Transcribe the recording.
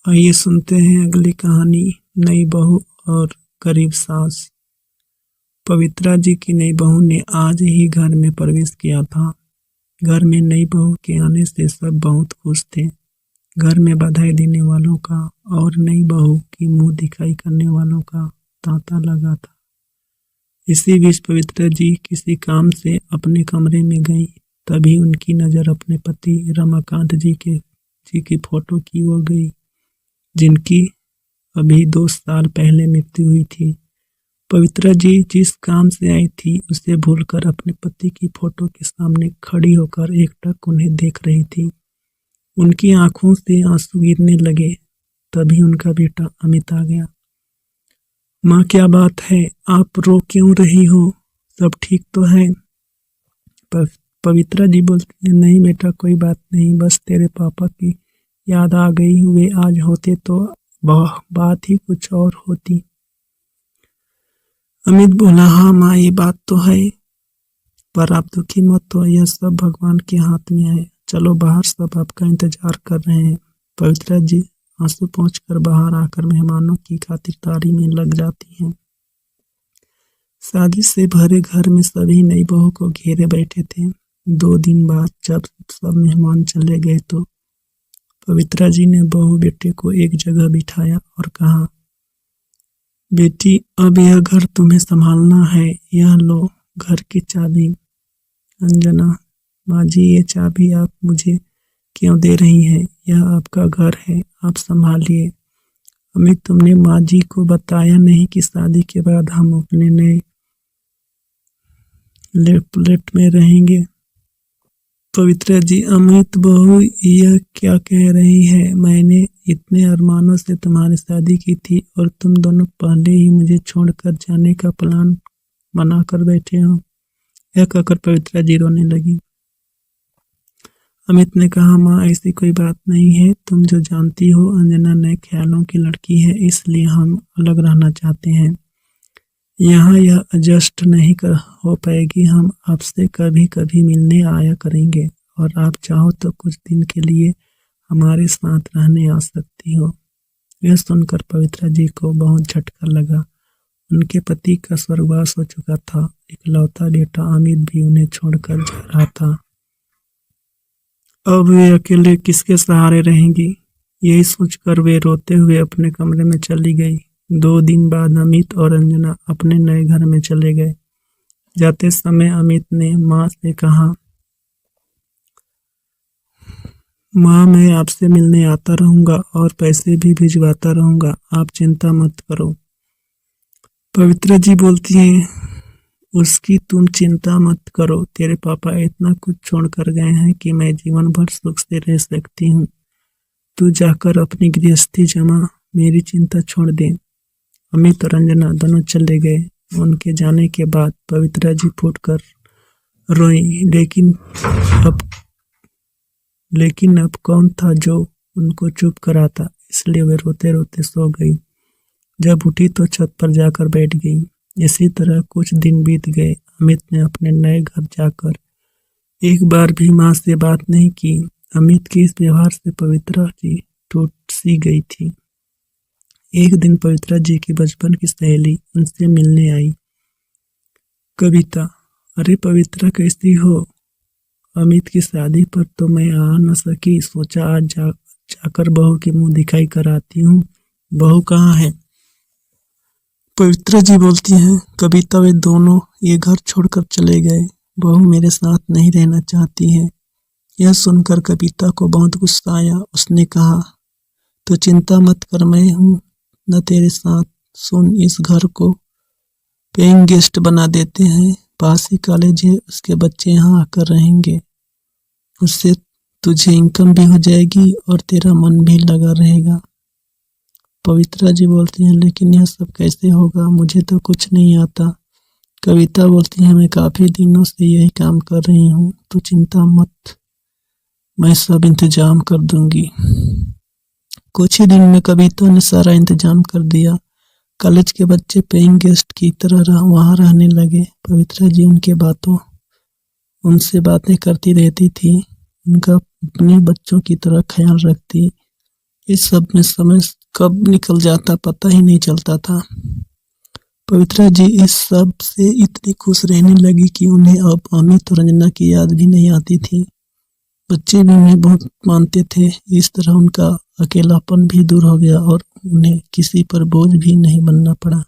आइए सुनते हैं अगली कहानी। नई बहू और गरीब सास। पवित्रा जी की नई बहू ने आज ही घर में प्रवेश किया था। घर में नई बहू के आने से सब बहुत खुश थे। घर में बधाई देने वालों का और नई बहू की मुंह दिखाई करने वालों का तांता लगा था। इसी बीच पवित्रा जी किसी काम से अपने कमरे में गईं। तभी उनकी नज़र अपने पति रमाकांत जी की फोटो की ओर गई, जिनकी अभी 2 साल पहले मृत्यु हुई थी। पवित्रा जी जिस काम से आई थी उसे भूलकर अपने पति की फोटो के सामने खड़ी होकर एकटक उन्हें देख रही थी। उनकी आंखों से आंसू गिरने लगे। तभी उनका बेटा अमित आ गया। माँ, क्या बात है, आप रो क्यों रही हो? सब ठीक तो है? पवित्रा जी बोलती है, नहीं बेटा, कोई बात नहीं, बस तेरे पापा की याद आ गई। वे आज होते तो बात ही कुछ और होती। अमित बोला, हाँ माँ, ये बात तो है, पर आप दुखी मत हो, यह सब भगवान के हाथ में है। चलो बाहर, सब आपका इंतजार कर रहे हैं। पवित्रा जी आंसू पोंछकर बाहर आकर मेहमानों की खातिरदारी में लग जाती हैं। शादी से भरे घर में सभी नई बहू को घेरे बैठे थे। 2 दिन बाद जब सब मेहमान चले गए तो पवित्रा जी ने बहू बेटे को एक जगह बिठाया और कहा, बेटी, अब यह घर तुम्हें संभालना है। यह लो घर की चाबी। अंजना, माँ जी, ये चाबी आप मुझे क्यों दे रही हैं? यह आपका घर है, आप संभालिए। अमित, तुमने माँ जी को बताया नहीं कि शादी के बाद हम अपने नए फ्लैट में रहेंगे? पवित्रा जी, अमित बहू यह क्या कह रही है? मैंने इतने अरमानों से तुम्हारी शादी की थी और तुम दोनों पहले ही मुझे छोड़कर जाने का प्लान बना कर बैठे हो। यह कहकर पवित्रा जी रोने लगी। अमित ने कहा, माँ, ऐसी कोई बात नहीं है। तुम जो जानती हो, अंजना नए ख्यालों की लड़की है, इसलिए हम अलग रहना चाहते हैं। यहाँ यह एडजस्ट नहीं हो पाएगी। हम आपसे कभी कभी मिलने आया करेंगे और आप चाहो तो कुछ दिन के लिए हमारे साथ रहने आ सकती हो। यह सुनकर पवित्रा जी को बहुत झटका लगा। उनके पति का स्वर्गवास हो चुका था। इकलौता बेटा अमित भी उन्हें छोड़कर जा रहा था। अब वे अकेले किसके सहारे रहेंगी? यही सोचकर वे रोते हुए अपने कमरे में चली गई। 2 दिन बाद अमित और अंजना अपने नए घर में चले गए। जाते समय अमित ने माँ से कहा, माँ, मैं आपसे मिलने आता रहूँगा और पैसे भी भिजवाता रहूँगा, आप चिंता मत करो। पवित्रा जी बोलती हैं, उसकी तुम चिंता मत करो। तेरे पापा इतना कुछ छोड़ कर गए हैं कि मैं जीवन भर सुख से रह सकती हूँ। तू जाकर अपनी गृहस्थी जमा, मेरी चिंता छोड़ दे। अमित और अंजना दोनों चले गए। उनके जाने के बाद पवित्रा जी फूटकर रोईं, लेकिन अब कौन था जो उनको चुप कराता, इसलिए वे रोते रोते सो गई। जब उठी तो छत पर जाकर बैठ गई। इसी तरह कुछ दिन बीत गए। अमित ने अपने नए घर जाकर एक बार भी माँ से बात नहीं की। अमित के इस व्यवहार से पवित्रा जी टूट सी गई थी। एक दिन पवित्रा जी की बचपन की सहेली उनसे मिलने आई। कविता, अरे पवित्रा, कैसी हो? अमित की शादी पर तो मैं आ न सकी, सोचा आज जाकर बहू की मुंह दिखाई कराती हूँ। बहू कहाँ है? पवित्रा जी बोलती हैं, कविता, वे दोनों ये घर छोड़कर चले गए। बहू मेरे साथ नहीं रहना चाहती है। यह सुनकर कविता को बहुत गुस्सा आया। उसने कहा, तो चिंता मत कर, मैं हूँ न तेरे साथ। सुन, इस घर को पेइंग गेस्ट बना देते हैं। पास ही कॉलेज है, उसके बच्चे यहाँ आकर रहेंगे। उससे तुझे इनकम भी हो जाएगी और तेरा मन भी लगा रहेगा। पवित्रा जी बोलती हैं, लेकिन यह सब कैसे होगा? मुझे तो कुछ नहीं आता। कविता बोलती है, मैं काफ़ी दिनों से यही काम कर रही हूँ, तो चिंता मत, मैं सब इंतजाम कर दूंगी। कुछ ही दिन में कविता ने सारा इंतजाम कर दिया। कॉलेज के बच्चे पेइंग गेस्ट की तरह वहाँ रहने लगे। पवित्रा जी उनसे बातें करती रहती थी। उनका अपने बच्चों की तरह ख्याल रखती। इस सब में समय कब निकल जाता पता ही नहीं चलता था। पवित्रा जी इस सब से इतनी खुश रहने लगी कि उन्हें अब अमित और रंजना की याद भी नहीं आती थी। बच्चे भी उन्हें बहुत मानते थे। इस तरह उनका अकेलापन भी दूर हो गया और उन्हें किसी पर बोझ भी नहीं बनना पड़ा।